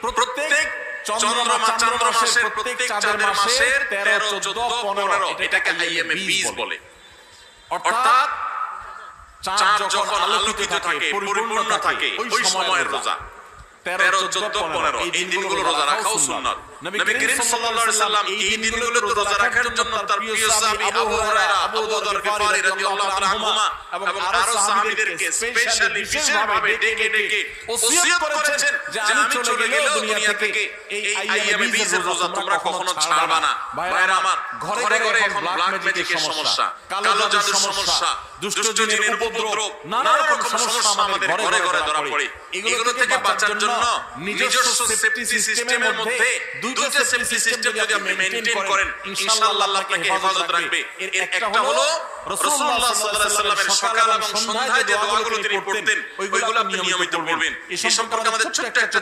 প্রত্যেক চন্দ্র মাসের প্রত্যেক চাঁদের মাসের 13, 14, 15 এটাকে আইএমএ 20 বলে। অর্থাৎ চাঁদ যখন আলোকিত থাকে, পরিপূর্ণ থাকে, ওই সময়ের রোজা 13, 14, 15 এই দিনগুলো রোজা রাখাও সুন্নাত। নবী করিম সাল্লাল্লাহু আলাইহি ওয়াসাল্লাম এই দিনগুলোতে রোজা রাখার জন্য তার প্রিয় সাহাবী আবু হুরায়রা, আবু যর গিফারি রাদিয়াল্লাহু তাআলা আনহুমা এবং আরো সাহাবীদেরকে স্পেশালি বিশেষভাবে ডেকে ওসিয়ত করেছেন যে আমি চলে গেলেও দুনিয়া থেকে এই আইয়ামে 20 এর রোজা তোমরা কখনো ছাড়বা না। ভাইরা আমার, ঘরে ঘরে এখন ব্ল্যাক ম্যাজিকের সমস্যা, কালো জাদুর সমস্যা, দুষ্ট জিনের উপদ্রব, নানা রকম সমস্যা আমাদের ঘরে ঘরে ধরা পড়ে। এগুলো থেকে বাঁচার জন্য নিজস্ব সেফটি সিস্টেমের মধ্যে দুইটা সেফটি সিস্টেম যদি আপনি মেইনটেইন করেন, ইনশাআল্লাহ আল্লাহ আপনাকে হেফাজত রাখবে। এর একটা হলো রাসূলুল্লাহ সাল্লাল্লাহু আলাইহি ওয়াসাল্লামের সকাল এবং সন্ধ্যায় যে দোয়াগুলো তিনি পড়তেন, ওইগুলো আপনি নিয়মিত পড়বেন। এই সম্পর্কে আমাদের ছোট্ট একটা